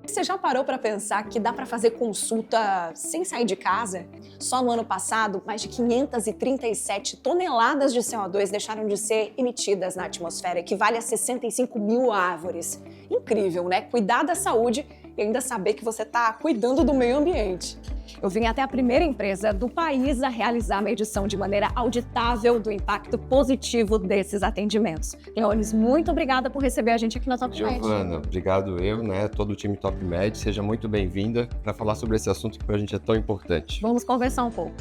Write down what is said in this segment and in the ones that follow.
Você já parou para pensar que dá para fazer consulta sem sair de casa? Só no ano passado, mais de 537 toneladas de CO2 deixaram de ser emitidas na atmosfera, equivale a 65 mil árvores. Incrível, né? Cuidar da saúde e ainda saber que você está cuidando do meio ambiente. Eu vim até a primeira empresa do país a realizar a medição de maneira auditável do impacto positivo desses atendimentos. Leones, muito obrigada por receber a gente aqui na Top Med. Giovana, obrigado todo o time Top Med. Seja muito bem-vinda para falar sobre esse assunto que para a gente é tão importante. Vamos conversar um pouco.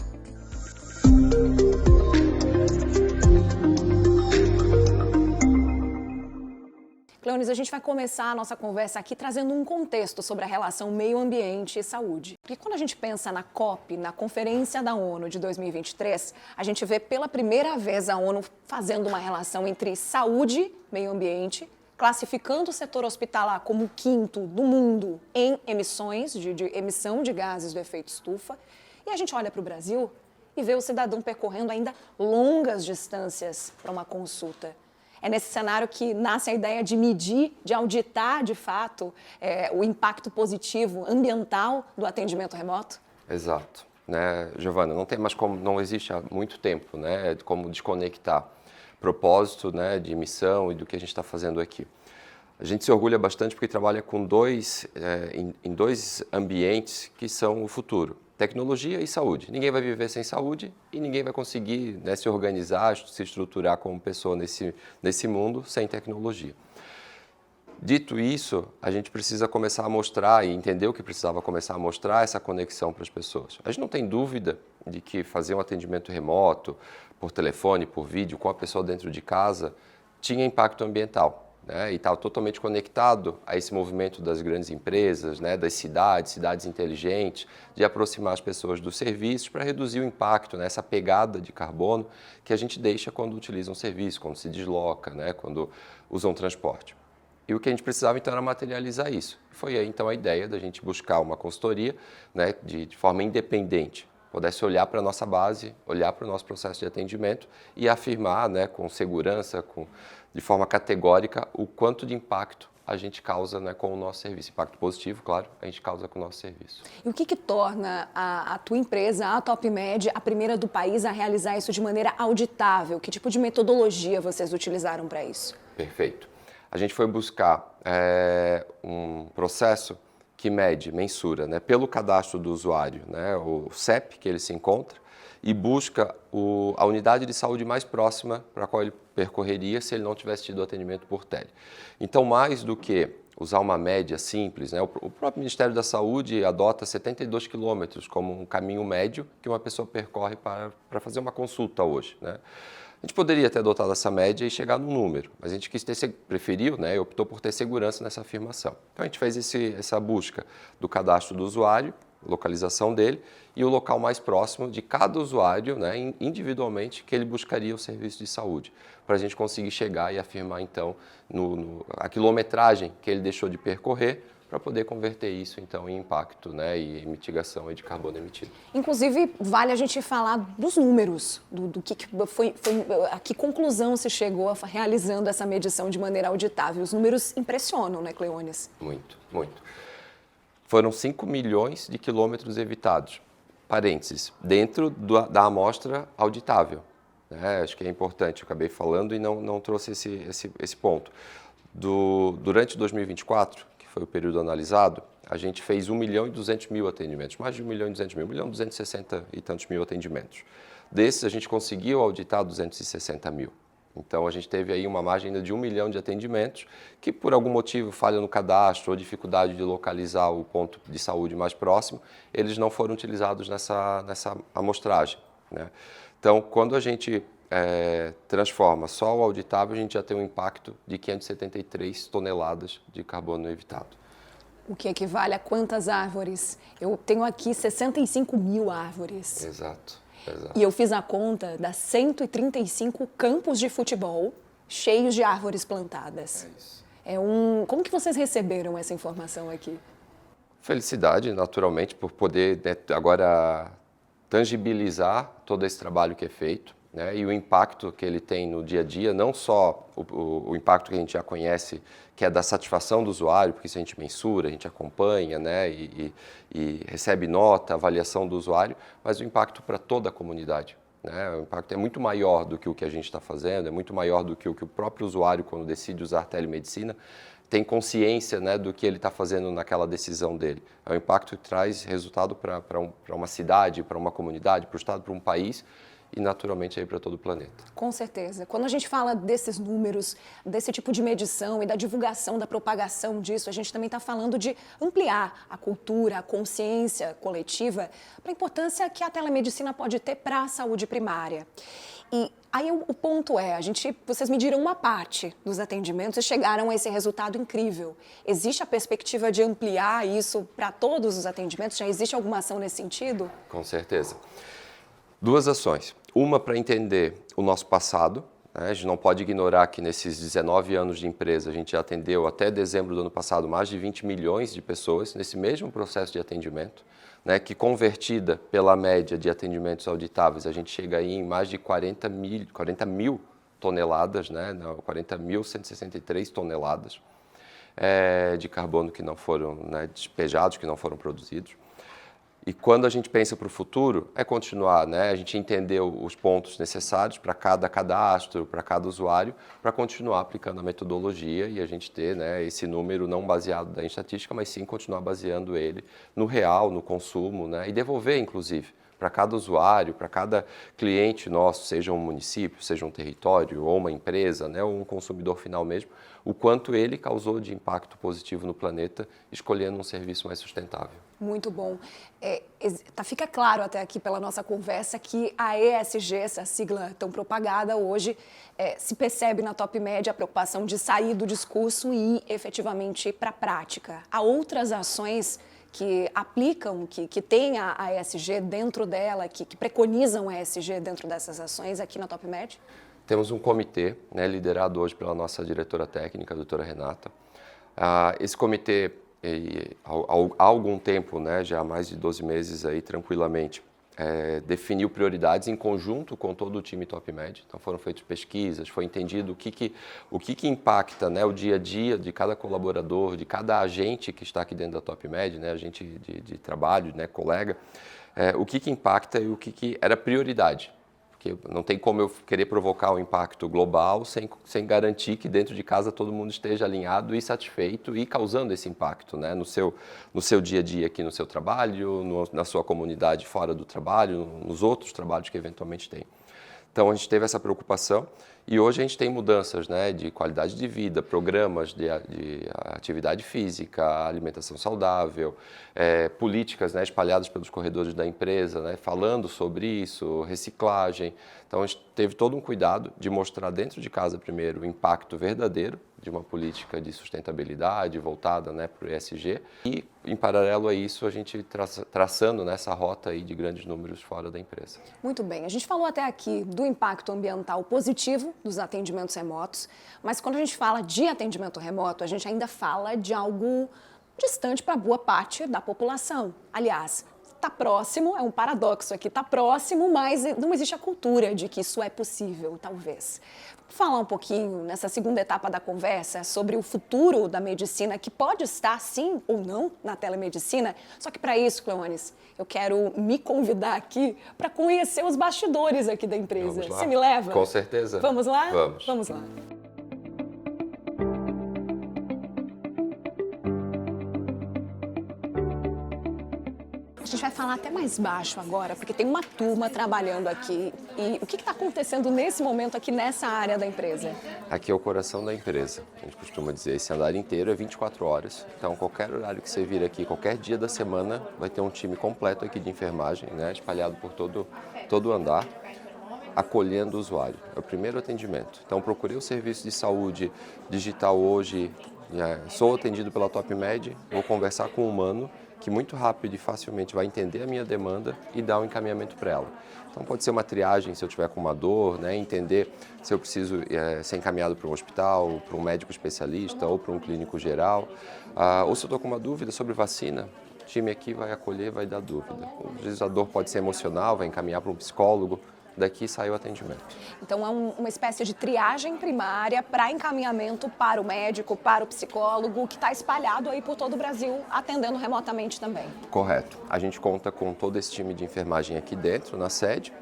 Cleones, a gente vai começar a nossa conversa aqui trazendo um contexto sobre a relação meio ambiente e saúde. Porque quando a gente pensa na COP, na Conferência da ONU de 2023, a gente vê pela primeira vez a ONU fazendo uma relação entre saúde e meio ambiente, classificando o setor hospitalar como o quinto do mundo em emissões, de emissão de gases do efeito estufa. E a gente olha para o Brasil e vê o cidadão percorrendo ainda longas distâncias para uma consulta. É nesse cenário que nasce a ideia de medir, de auditar, de fato, o impacto positivo ambiental do atendimento remoto? Exato. Giovana, não tem mais como, não existe há muito tempo, como desconectar propósito, de missão e do que a gente está fazendo aqui. A gente se orgulha bastante porque trabalha com em dois ambientes que são o futuro. Tecnologia e saúde. Ninguém vai viver sem saúde e ninguém vai conseguir se organizar, se estruturar como pessoa nesse mundo sem tecnologia. Dito isso, a gente precisa começar a mostrar e entender o que precisava começar a mostrar essa conexão para as pessoas. A gente não tem dúvida de que fazer um atendimento remoto, por telefone, por vídeo, com a pessoa dentro de casa, tinha impacto ambiental. E está totalmente conectado a esse movimento das grandes empresas, das cidades inteligentes, de aproximar as pessoas dos serviços para reduzir o impacto, essa pegada de carbono que a gente deixa quando utiliza um serviço, quando se desloca, quando usa um transporte. E o que a gente precisava então era materializar isso. Foi aí então a ideia da gente buscar uma consultoria de forma independente, pudesse olhar para a nossa base, olhar para o nosso processo de atendimento e afirmar com segurança, de forma categórica, o quanto de impacto a gente causa com o nosso serviço. Impacto positivo, claro, a gente causa com o nosso serviço. E o que torna a tua empresa, a Top Med, a primeira do país a realizar isso de maneira auditável? Que tipo de metodologia vocês utilizaram para isso? Perfeito. A gente foi buscar um processo que mensura, pelo cadastro do usuário, o CEP que ele se encontra, e busca a unidade de saúde mais próxima para a qual ele percorreria se ele não tivesse tido atendimento por tele. Então, mais do que usar uma média simples, o próprio Ministério da Saúde adota 72 quilômetros como um caminho médio que uma pessoa percorre para fazer uma consulta hoje. A gente poderia ter adotado essa média e chegar no número, mas a gente preferiu e optou por ter segurança nessa afirmação. Então a gente fez essa busca do cadastro do usuário, localização dele e o local mais próximo de cada usuário, individualmente, que ele buscaria o serviço de saúde, para a gente conseguir chegar e afirmar então a quilometragem que ele deixou de percorrer, para poder converter isso, então, em impacto e mitigação de carbono emitido. Inclusive, vale a gente falar dos números, do que foi a que conclusão se chegou realizando essa medição de maneira auditável. Os números impressionam, né, Cleones? Muito, muito. Foram 5 milhões de quilômetros evitados, parênteses, dentro da amostra auditável. Acho que é importante, eu acabei falando e não trouxe esse ponto. Durante 2024, foi o período analisado, a gente fez 1.200.000 atendimentos, mais de 1.200.000, 1.260 e tantos mil atendimentos. Desses, a gente conseguiu auditar 260.000. Então, a gente teve aí uma margem ainda de 1 milhão de atendimentos que, por algum motivo, falha no cadastro ou dificuldade de localizar o ponto de saúde mais próximo, eles não foram utilizados nessa amostragem. Então, quando a gente transforma só o auditável, a gente já tem um impacto de 573 toneladas de carbono evitado. O que equivale a quantas árvores? Eu tenho aqui 65 mil árvores. Exato. E eu fiz a conta das 135 campos de futebol cheios de árvores plantadas. É isso. Como que vocês receberam essa informação aqui? Felicidade, naturalmente, por poder agora tangibilizar todo esse trabalho que é feito. né, e o impacto que ele tem no dia a dia, não só o impacto que a gente já conhece, que é da satisfação do usuário, porque isso a gente mensura, a gente acompanha, né, e recebe nota, avaliação do usuário, mas o impacto para toda a comunidade. Né? O impacto é muito maior do que o que a gente está fazendo, é muito maior do que o próprio usuário, quando decide usar telemedicina, tem consciência, né, do que ele está fazendo naquela decisão dele. É um impacto que traz resultado para uma cidade, para uma comunidade, para o estado, para um país e, naturalmente, aí para todo o planeta. Com certeza. Quando a gente fala desses números, desse tipo de medição e da divulgação, da propagação disso, a gente também está falando de ampliar a cultura, a consciência coletiva para a importância que a telemedicina pode ter para a saúde primária. E aí o ponto é, vocês mediram uma parte dos atendimentos e chegaram a esse resultado incrível. Existe a perspectiva de ampliar isso para todos os atendimentos? Já existe alguma ação nesse sentido? Com certeza. Duas ações. Uma para entender o nosso passado, né? A gente não pode ignorar que nesses 19 anos de empresa a gente já atendeu até dezembro do ano passado mais de 20 milhões de pessoas nesse mesmo processo de atendimento. Né, que convertida pela média de atendimentos auditáveis, a gente chega aí em mais de 40 mil toneladas, né, 40.163 toneladas de carbono que não foram, né, despejados, que não foram produzidos. E quando a gente pensa para o futuro, é continuar, né? A gente entender os pontos necessários para cada cadastro, para cada usuário, para continuar aplicando a metodologia e a gente ter, né, esse número não baseado em estatística, mas sim continuar baseando ele no real, no consumo, né? E devolver, inclusive, para cada usuário, para cada cliente nosso, seja um município, seja um território, ou uma empresa, né, ou um consumidor final mesmo, o quanto ele causou de impacto positivo no planeta, escolhendo um serviço mais sustentável. Muito bom. Fica claro até aqui pela nossa conversa que a ESG, essa sigla tão propagada hoje, se percebe na Top Med a preocupação de sair do discurso e ir efetivamente para a prática. Há outras ações que aplicam, que têm a ESG dentro dela, que preconizam a ESG dentro dessas ações aqui na Top Med? Temos um comitê, né, liderado hoje pela nossa diretora técnica, a doutora Renata. Esse comitê, há algum tempo, né, já há mais de 12 meses, aí, tranquilamente, definiu prioridades em conjunto com todo o time Top Med. Então foram feitas pesquisas, foi entendido o que impacta, né, o dia a dia de cada colaborador, de cada agente que está aqui dentro da Top Med, né, agente de trabalho, né, colega, o que impacta e o que era prioridade. Porque não tem como eu querer provocar um impacto global sem garantir que dentro de casa todo mundo esteja alinhado e satisfeito e causando esse impacto, né, no seu dia a dia aqui no seu trabalho, na sua comunidade fora do trabalho, nos outros trabalhos que eventualmente tem. Então a gente teve essa preocupação e hoje a gente tem mudanças, né, de qualidade de vida, programas de atividade física, alimentação saudável, políticas, né, espalhadas pelos corredores da empresa, né, falando sobre isso, reciclagem. Então a gente teve todo um cuidado de mostrar dentro de casa primeiro o impacto verdadeiro de uma política de sustentabilidade voltada, né, para o ESG e, em paralelo a isso, a gente traçando nessa rota aí de grandes números fora da empresa. Muito bem. A gente falou até aqui do impacto ambiental positivo dos atendimentos remotos, mas quando a gente fala de atendimento remoto, a gente ainda fala de algo distante para boa parte da população. Aliás, está próximo, é um paradoxo aqui, está próximo, mas não existe a cultura de que isso é possível, talvez. Vamos falar um pouquinho, nessa segunda etapa da conversa, sobre o futuro da medicina, que pode estar, sim ou não, na telemedicina. Só que para isso, Cleones, eu quero me convidar aqui para conhecer os bastidores aqui da empresa. Você me leva? Com certeza. Vamos lá? Vamos. Vamos lá. A gente vai falar até mais baixo agora, porque tem uma turma trabalhando aqui. E o que está acontecendo nesse momento aqui nessa área da empresa? Aqui é o coração da empresa. A gente costuma dizer, esse andar inteiro é 24 horas. Então, qualquer horário que você vir aqui, qualquer dia da semana, vai ter um time completo aqui de enfermagem, né, espalhado por todo o andar, acolhendo o usuário. É o primeiro atendimento. Então, procurei o serviço de saúde digital hoje, sou atendido pela Top Med, vou conversar com o humano, que muito rápido e facilmente vai entender a minha demanda e dar um encaminhamento para ela. Então pode ser uma triagem se eu tiver com uma dor, né, entender se eu preciso ser encaminhado para um hospital, para um médico especialista ou para um clínico geral, ou se eu estou com uma dúvida sobre vacina, o time aqui vai acolher, vai dar dúvida. Às vezes a dor pode ser emocional, vai encaminhar para um psicólogo, daqui sai o atendimento. Então, é uma espécie de triagem primária para encaminhamento para o médico, para o psicólogo, que está espalhado aí por todo o Brasil, atendendo remotamente também. Correto. A gente conta com todo esse time de enfermagem aqui dentro, na sede,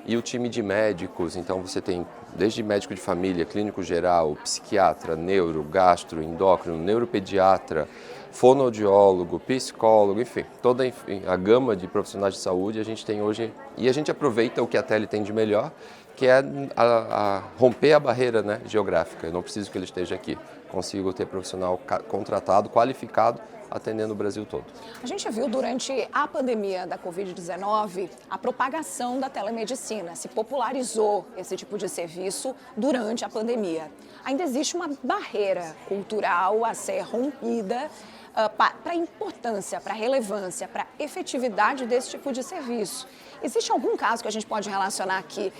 e o time de médicos. Então, você tem desde médico de família, clínico geral, psiquiatra, neuro, gastro, endócrino, neuropediatra, fonoaudiólogo, psicólogo, enfim, toda a gama de profissionais de saúde a gente tem hoje. E a gente aproveita o que a tele tem de melhor, que é romper a barreira, né, geográfica. Eu não preciso que ele esteja aqui. Consigo ter profissional contratado, qualificado, atendendo o Brasil todo. A gente viu durante a pandemia da Covid-19 a propagação da telemedicina. Se popularizou esse tipo de serviço durante a pandemia. Ainda existe uma barreira cultural a ser rompida para a importância, para a relevância, para a efetividade desse tipo de serviço. Existe algum caso que a gente pode relacionar aqui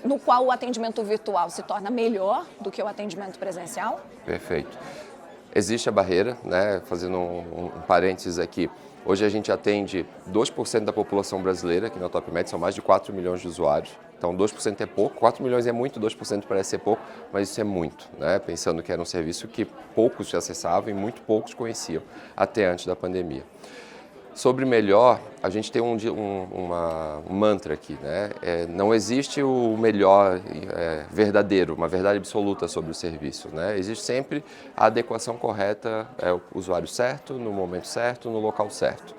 no qual o atendimento virtual se torna melhor do que o atendimento presencial? Perfeito. Existe a barreira, né? Fazendo um parênteses aqui, hoje a gente atende 2% da população brasileira aqui na TopMed, são mais de 4 milhões de usuários. Então 2% é pouco, 4 milhões é muito, 2% parece ser pouco, mas isso é muito, né? Pensando que era um serviço que poucos acessavam e muito poucos conheciam até antes da pandemia. Sobre melhor, a gente tem um mantra aqui, né? Não existe o melhor verdadeiro, uma verdade absoluta sobre o serviço, né? Existe sempre a adequação correta, o usuário certo, no momento certo, no local certo.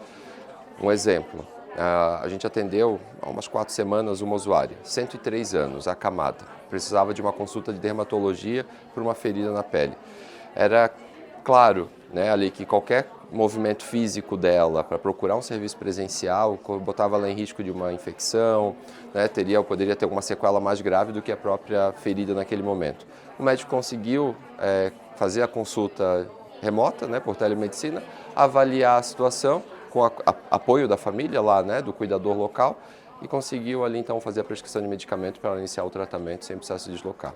Um exemplo, a gente atendeu há umas 4 semanas uma usuária, 103 anos, acamada, precisava de uma consulta de dermatologia por uma ferida na pele. Era claro, né, ali que qualquer movimento físico dela para procurar um serviço presencial botava ela em risco de uma infecção, né, poderia ter alguma sequela mais grave do que a própria ferida naquele momento. O médico conseguiu fazer a consulta remota, né, por telemedicina, avaliar a situação com apoio da família lá, né, do cuidador local, e conseguiu ali então fazer a prescrição de medicamento para ela iniciar o tratamento sem precisar se deslocar.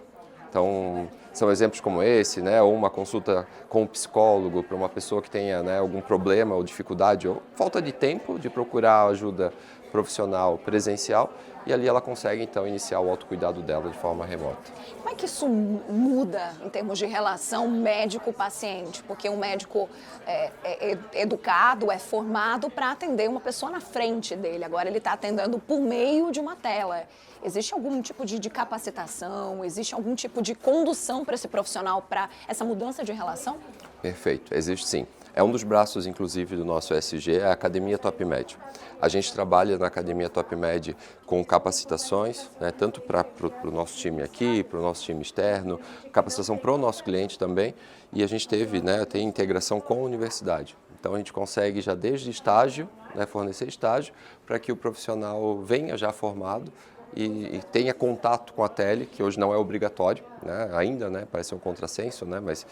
Então, são exemplos como esse, né, ou uma consulta com um psicólogo para uma pessoa que tenha, né, algum problema ou dificuldade ou falta de tempo de procurar ajuda profissional presencial, e ali ela consegue então iniciar o autocuidado dela de forma remota. Como é que isso muda em termos de relação médico-paciente? Porque um médico é educado, é formado para atender uma pessoa na frente dele, agora ele está atendendo por meio de uma tela. Existe algum tipo de capacitação, existe algum tipo de condução para esse profissional, para essa mudança de relação? Perfeito, existe sim. É um dos braços, inclusive, do nosso SG, a Academia TopMed. A gente trabalha na Academia TopMed com capacitações, né, tanto para o nosso time aqui, para o nosso time externo, capacitação para o nosso cliente também, e a gente tem integração com a universidade. Então a gente consegue já desde estágio, né, fornecer estágio, para que o profissional venha já formado e tenha contato com a tele, que hoje não é obrigatório, né, ainda, né, parece um contrassenso, né, mas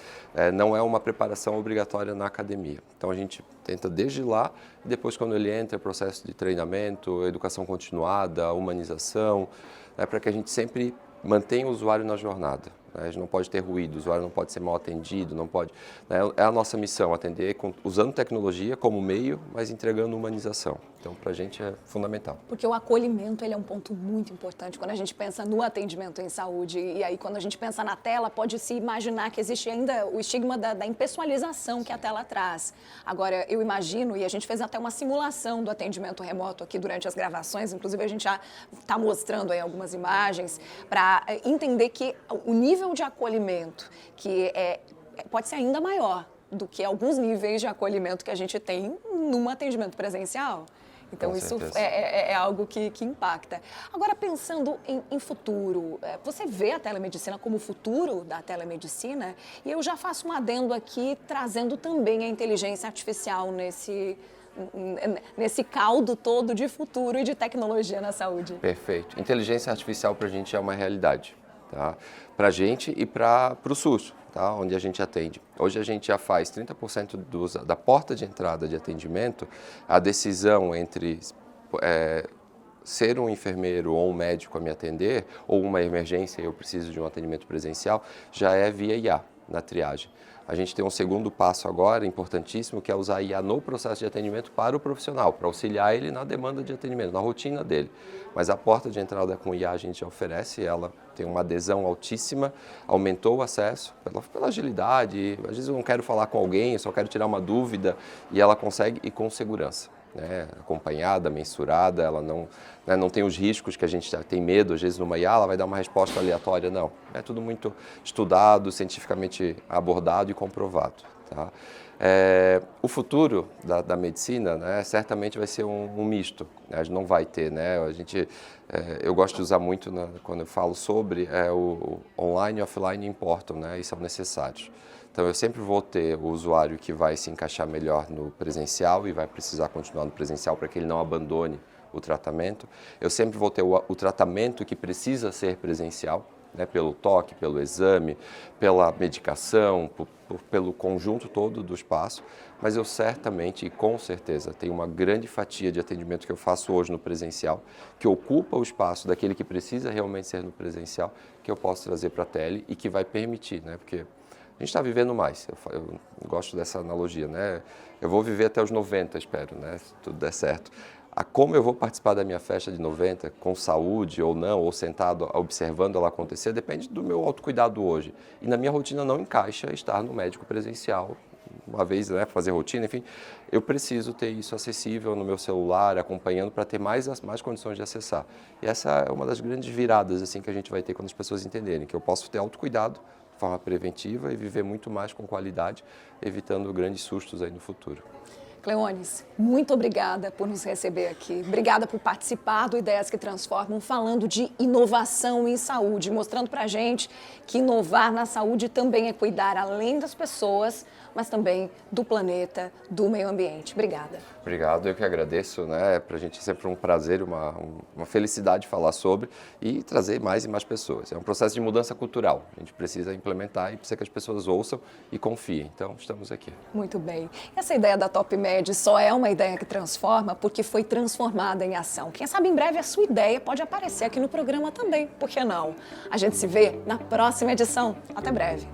não é uma preparação obrigatória na academia. Então a gente tenta desde lá, e depois quando ele entra, processo de treinamento, educação continuada, humanização, né, para que a gente sempre mantenha o usuário na jornada. A gente não pode ter ruído, o usuário não pode ser mal atendido, não pode. É a nossa missão, atender usando tecnologia como meio, mas entregando humanização. Então, para a gente é fundamental. Porque o acolhimento ele é um ponto muito importante quando a gente pensa no atendimento em saúde. E aí, quando a gente pensa na tela, pode-se imaginar que existe ainda o estigma da impessoalização que a tela traz. Agora, eu imagino, e a gente fez até uma simulação do atendimento remoto aqui durante as gravações, inclusive a gente já está mostrando aí algumas imagens, para entender que o nível de acolhimento que pode ser ainda maior do que alguns níveis de acolhimento que a gente tem num atendimento presencial. Então, isso é algo que impacta. Agora, pensando em futuro, você vê a telemedicina como o futuro da telemedicina? E eu já faço um adendo aqui, trazendo também a inteligência artificial nesse caldo todo de futuro e de tecnologia na saúde. Perfeito. Inteligência artificial para a gente é uma realidade, tá? Para a gente e para o SUS, tá? Onde a gente atende. Hoje a gente já faz 30% da porta de entrada de atendimento, a decisão entre ser um enfermeiro ou um médico a me atender, ou uma emergência e eu preciso de um atendimento presencial, já é via IA, na triagem. A gente tem um segundo passo agora, importantíssimo, que é usar a IA no processo de atendimento para o profissional, para auxiliar ele na demanda de atendimento, na rotina dele. Mas a porta de entrada com IA a gente já oferece, ela tem uma adesão altíssima, aumentou o acesso pela agilidade. Às vezes eu não quero falar com alguém, eu só quero tirar uma dúvida e ela consegue e com segurança. Né, acompanhada, mensurada, ela não, né, não tem os riscos que a gente tem medo, às vezes numa IA ela vai dar uma resposta aleatória, não. É tudo muito estudado, cientificamente abordado e comprovado. Tá? O futuro da medicina, né, certamente vai ser um misto, né, a gente não vai ter, né, eu gosto de usar muito quando eu falo sobre o online e offline importam, né, e são necessários. Então, eu sempre vou ter o usuário que vai se encaixar melhor no presencial e vai precisar continuar no presencial para que ele não abandone o tratamento. Eu sempre vou ter o tratamento que precisa ser presencial, né, pelo toque, pelo exame, pela medicação, pelo conjunto todo do espaço. Mas eu certamente e com certeza tenho uma grande fatia de atendimento que eu faço hoje no presencial, que ocupa o espaço daquele que precisa realmente ser no presencial, que eu posso trazer para a tele e que vai permitir, né, porque a gente está vivendo mais, eu gosto dessa analogia, né? Eu vou viver até os 90, espero, né? Se tudo der certo. Como eu vou participar da minha festa de 90, com saúde ou não, ou sentado observando ela acontecer, depende do meu autocuidado hoje. E na minha rotina não encaixa estar no médico presencial, uma vez, né, fazer rotina, enfim. Eu preciso ter isso acessível no meu celular, acompanhando, para ter mais condições de acessar. E essa é uma das grandes viradas assim, que a gente vai ter quando as pessoas entenderem, que eu posso ter autocuidado, forma preventiva e viver muito mais com qualidade, evitando grandes sustos aí no futuro. Cleones, muito obrigada por nos receber aqui. Obrigada por participar do Ideias que Transformam, falando de inovação em saúde, mostrando pra gente que inovar na saúde também é cuidar além das pessoas, mas também do planeta, do meio ambiente. Obrigada. Obrigado, eu que agradeço, né? Para a gente é sempre um prazer, uma felicidade falar sobre e trazer mais e mais pessoas. É um processo de mudança cultural, a gente precisa implementar e precisa que as pessoas ouçam e confiem. Então, estamos aqui. Muito bem. Essa ideia da TopMed só é uma ideia que transforma porque foi transformada em ação. Quem sabe em breve a sua ideia pode aparecer aqui no programa também, por que não? A gente se vê na próxima edição. Até breve.